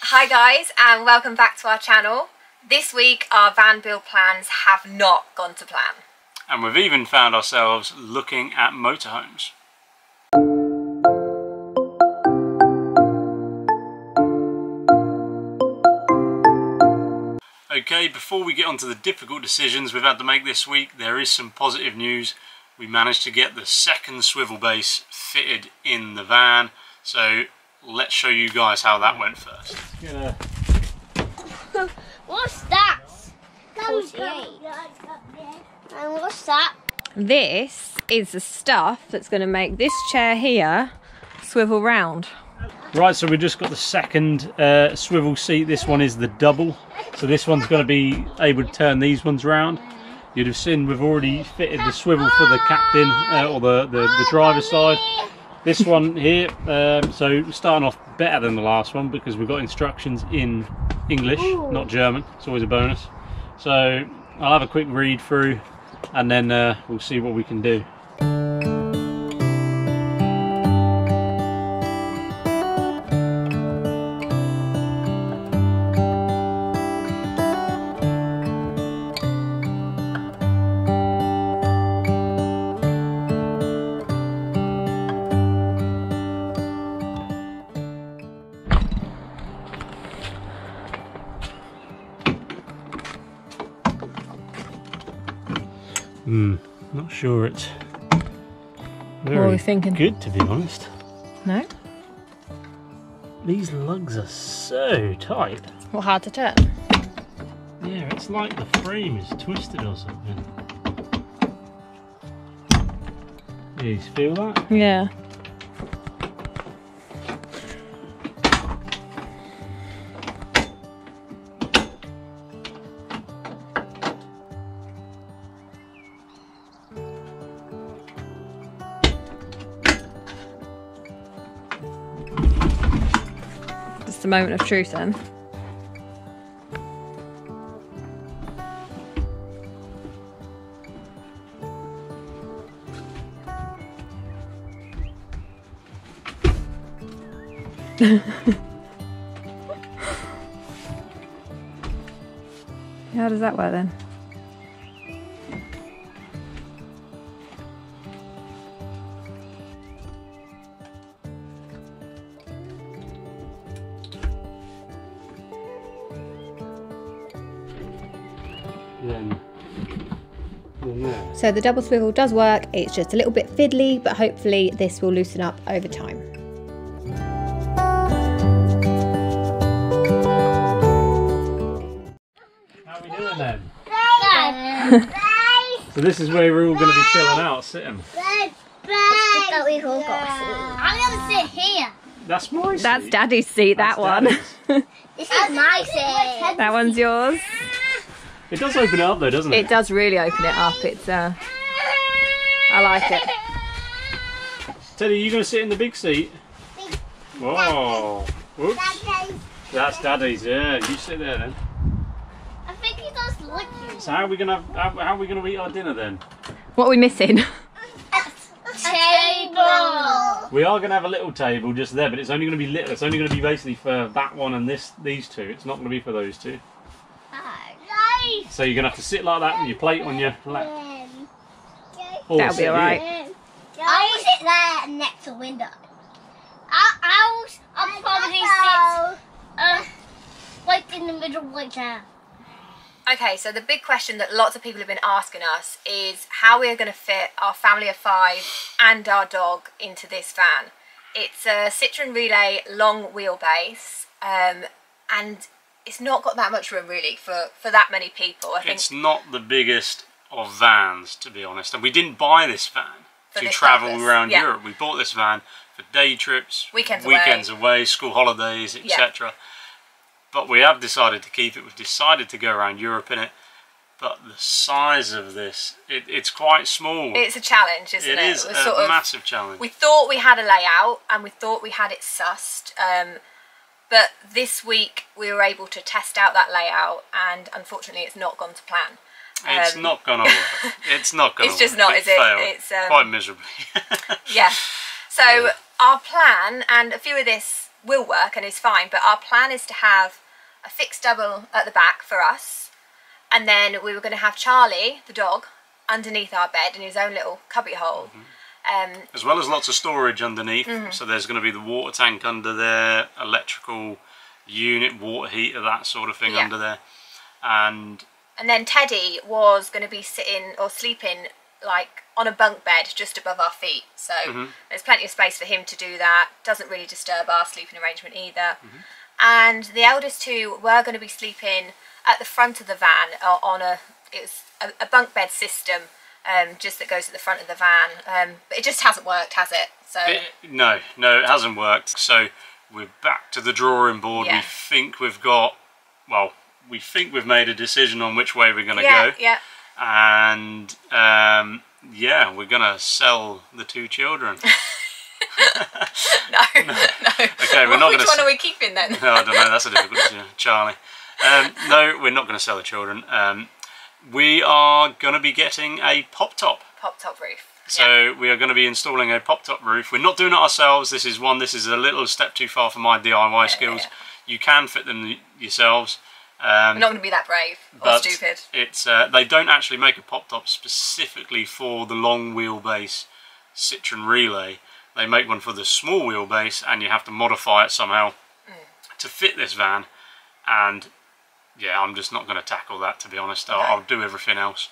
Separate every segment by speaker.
Speaker 1: Hi guys, and welcome back to our channel. This week our van build plans have not gone to plan.
Speaker 2: And we've even found ourselves looking at motorhomes. Okay, before we get on to the difficult decisions we've had to make this week, there is some positive news. We managed to get the second swivel base fitted in the van, so let's show you guys how that went first.
Speaker 3: What's that? 48. And what's that?
Speaker 1: This is the stuff that's going to make this chair here swivel round.
Speaker 2: Right, so we've just got the second swivel seat. This one is the double, so this one's going to be able to turn these ones round. You'd have seen we've already fitted the swivel for the captain or the driver's side. This one here, so starting off better than the last one because we've got instructions in English, not German. It's always a bonus. So I'll have a quick read through and then we'll see what we can do. Not sure it's very good, to be honest.
Speaker 1: No?
Speaker 2: These lugs are so tight.
Speaker 1: Well, hard to turn.
Speaker 2: Yeah, it's like the frame is twisted or something. You feel that?
Speaker 1: Yeah. It's the moment of truth then. How does that work then? So the double swivel does work, it's just a little bit fiddly, but hopefully this will loosen up over time.
Speaker 2: How are we doing then? So this is where we're all going to be chilling out, sitting.
Speaker 3: I'm gonna sit here.
Speaker 2: That's my seat.
Speaker 1: That's Daddy's seat, that one.
Speaker 3: This is my seat.
Speaker 1: That one's yours.
Speaker 2: It does open it up though, doesn't it?
Speaker 1: It does really open it up. It's I like it.
Speaker 2: Teddy, are you going to sit in the big seat? Whoa. Whoops. That's Daddy's, yeah. You sit there then.
Speaker 3: I think he does like you.
Speaker 2: So how are we going to eat our dinner then?
Speaker 1: What are we missing?
Speaker 3: Table.
Speaker 2: We are going to have a little table just there, but it's only going to be little. It's only going to be basically for that one and these two. It's not going to be for those two. So you're going to have to sit like that with your plate on your lap.
Speaker 1: That'll be alright.
Speaker 3: I will sit there next to the window. I'll probably sit right in the middle right now.
Speaker 1: Okay, so the big question that lots of people have been asking us is how we're going to fit our family of 5 and our dog into this van. It's a Citroen Relay long wheelbase, and it's not got that much room really for that many people. I think
Speaker 2: it's not the biggest of vans, to be honest, and we didn't buy this van to travel around Europe. We bought this van for day trips, weekends away, school holidays, etc. But we have decided to keep it. We've decided to go around Europe in it. But the size of this, it's quite small.
Speaker 1: It's a challenge, isn't it?
Speaker 2: It is a massive challenge.
Speaker 1: We thought we had a layout and we thought we had it sussed. But this week we were able to test out that layout, and unfortunately it's not gone to plan.
Speaker 2: It's not going to work. It's not going to work.
Speaker 1: It's just not, is it?
Speaker 2: It's quite miserably.
Speaker 1: Yeah. So our plan, and a few of this will work and is fine, but our plan is to have a fixed double at the back for us, and then we were going to have Charlie, the dog, underneath our bed in his own little cubby hole.
Speaker 2: As well as lots of storage underneath, so there's going to be the water tank under there, electrical unit, water heater, that sort of thing under there. And
Speaker 1: then Teddy was going to be sitting or sleeping like on a bunk bed just above our feet, so there's plenty of space for him to do that. Doesn't really disturb our sleeping arrangement either. And the eldest two were going to be sleeping at the front of the van on a bunk bed system, just that goes at the front of the van, but it just hasn't worked, has it? So
Speaker 2: no, it hasn't worked. So we're back to the drawing board. We think we've got, well, we think we've made a decision on which way we're going to go. And yeah, we're going to sell the 2 children.
Speaker 1: No.
Speaker 2: Okay, we're not going to.
Speaker 1: Which one are we keeping then?
Speaker 2: No, I don't know. That's a difficult decision, Charlie. No, we're not going to sell the children. We are going to be getting a pop-top.
Speaker 1: Pop-top roof.
Speaker 2: So we are going to be installing a pop-top roof. We're not doing it ourselves. This is a little step too far for my DIY skills. You can fit them yourselves.
Speaker 1: We're not going to be that brave or stupid.
Speaker 2: It's they don't actually make a pop-top specifically for the long wheelbase Citroen Relay. They make one for the small wheelbase, and you have to modify it somehow to fit this van. And yeah, I'm just not going to tackle that, to be honest. I'll do everything else.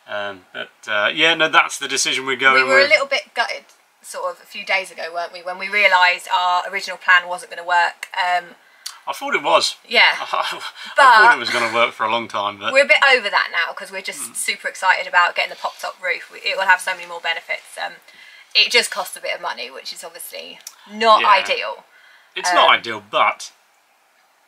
Speaker 2: Yeah, no, that's the decision we're going with.
Speaker 1: We were a little bit gutted sort of a few days ago, weren't we, when we realised our original plan wasn't going to work.
Speaker 2: I thought it was.
Speaker 1: Yeah.
Speaker 2: I thought it was going to work for a long time. But
Speaker 1: we're a bit over that now, because we're just super excited about getting the pop-top roof. It will have so many more benefits. It just costs a bit of money, which is obviously not ideal.
Speaker 2: It's not ideal, but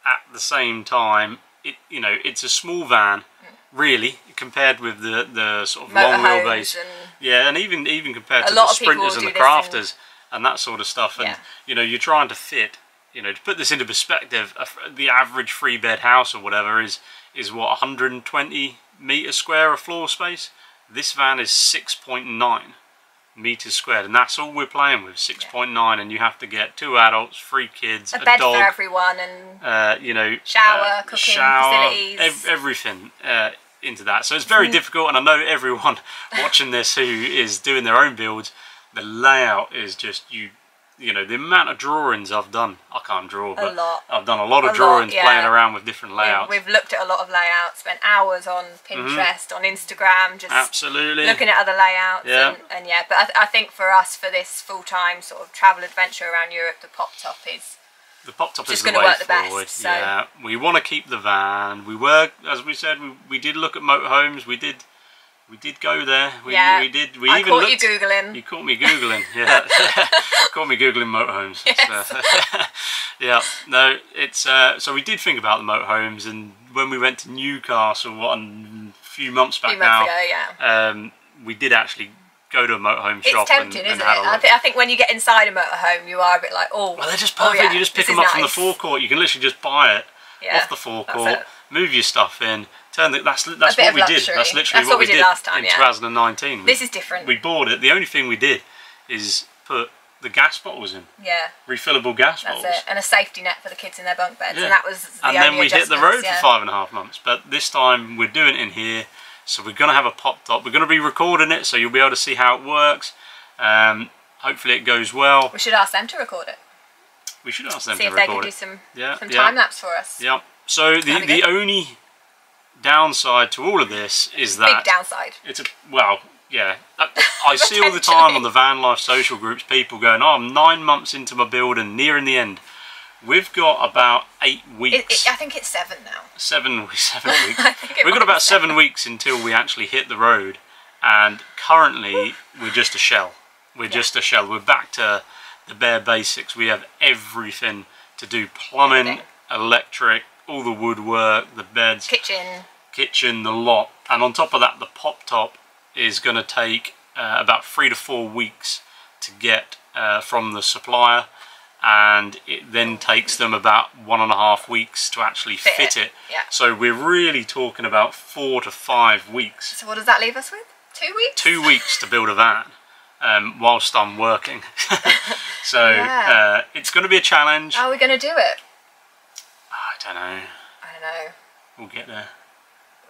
Speaker 2: at the same time, it's a small van, really, compared with the sort of long wheelbase. And even compared to the Sprinters and the Crafters and that sort of stuff. And you're trying to fit. To put this into perspective, the average 3-bed house or whatever is what, 120 metres square of floor space. This van is 6.9 metres squared, and that's all we're playing with, 6.9, and you have to get 2 adults, 3 kids, a
Speaker 1: bed
Speaker 2: dog,
Speaker 1: for everyone, and shower, cooking facilities,
Speaker 2: everything into that. So it's very difficult, and I know everyone watching this who is doing their own builds, the layout is just the amount of drawings I've done. I can't draw, but I've done a lot of drawings playing around with different layouts.
Speaker 1: We've looked at a lot of layouts, spent hours on Pinterest, on Instagram, just looking at other layouts. And yeah, but I think for us, for this full-time sort of travel adventure around Europe, the pop-top is
Speaker 2: the pop-top
Speaker 1: just
Speaker 2: is the
Speaker 1: going to
Speaker 2: way
Speaker 1: work the
Speaker 2: forward.
Speaker 1: best. So.
Speaker 2: Yeah, we want to keep the van. We were, as we said, we did look at motorhomes. We did go there. We did. We
Speaker 1: I
Speaker 2: even
Speaker 1: caught
Speaker 2: looked,
Speaker 1: you Googling.
Speaker 2: You caught me Googling. Yeah, caught me Googling motorhomes.
Speaker 1: Yes.
Speaker 2: Yeah. No, it's so we did think about the motorhomes, and when we went to Newcastle, a few months back now, we did actually go to a motorhome shop.
Speaker 1: It's tempting, isn't it? I think when you get inside a motorhome, you are a bit like, well,
Speaker 2: they're just perfect. You just pick them up from the forecourt. You can literally just buy it off the forecourt, move your stuff in. That's what we did. That's literally what we did
Speaker 1: last time,
Speaker 2: in 2019.
Speaker 1: This is different.
Speaker 2: We bought it. The only thing we did is put the gas bottles in. Yeah. Refillable gas bottles.
Speaker 1: That's it. And a safety net for the kids in their bunk beds. And that was the
Speaker 2: only then we hit the road for 5.5 months. But this time we're doing it in here. So we're going to have a pop-top. We're going to be recording it, so you'll be able to see how it works. Hopefully it goes well.
Speaker 1: We should ask them to record it.
Speaker 2: We should ask them to record it.
Speaker 1: See if they can do some time-lapse for us.
Speaker 2: Yeah. So the only downside to all of this is that...
Speaker 1: Big downside.
Speaker 2: I see all the time on the van life social groups people going, oh, I'm 9 months into my build and nearing the end. We've got about 8 weeks.
Speaker 1: I think it's 7 now.
Speaker 2: 7 weeks. We've got about 7 weeks until we actually hit the road, and currently we're just a shell. We're just a shell. We're back to the bare basics. We have everything to do: plumbing, electric, all the woodwork, the beds, kitchen, the lot. And on top of that, the pop-top is going to take about 3 to 4 weeks to get from the supplier, and it then takes them about 1.5 weeks to actually fit it. So we're really talking about 4 to 5 weeks.
Speaker 1: So what does that leave us with? 2 weeks?
Speaker 2: 2 weeks to build a van whilst I'm working. So it's going to be a challenge.
Speaker 1: How are we going to do it?
Speaker 2: I don't know.
Speaker 1: I don't know.
Speaker 2: We'll get there.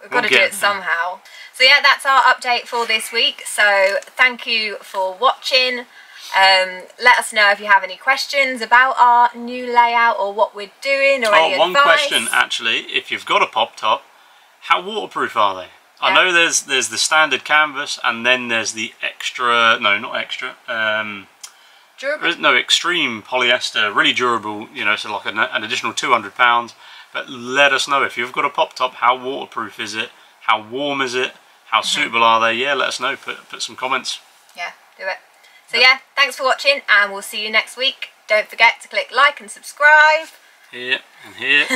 Speaker 1: We've got to do it somehow. So yeah, that's our update for this week. So thank you for watching. Let us know if you have any questions about our new layout or what we're doing or any
Speaker 2: one
Speaker 1: advice.
Speaker 2: question actually, if you've got a pop top, how waterproof are they? I know there's the standard canvas and then there's the extra, no not extra,
Speaker 1: durable?
Speaker 2: No, extreme polyester, really durable, you know, so like an additional £200. But let us know if you've got a pop top, how waterproof is it, how warm is it, how suitable are they? Yeah, let us know, put some comments.
Speaker 1: Yeah, do it. So yeah, thanks for watching and we'll see you next week. Don't forget to click like and subscribe.
Speaker 2: Here and here.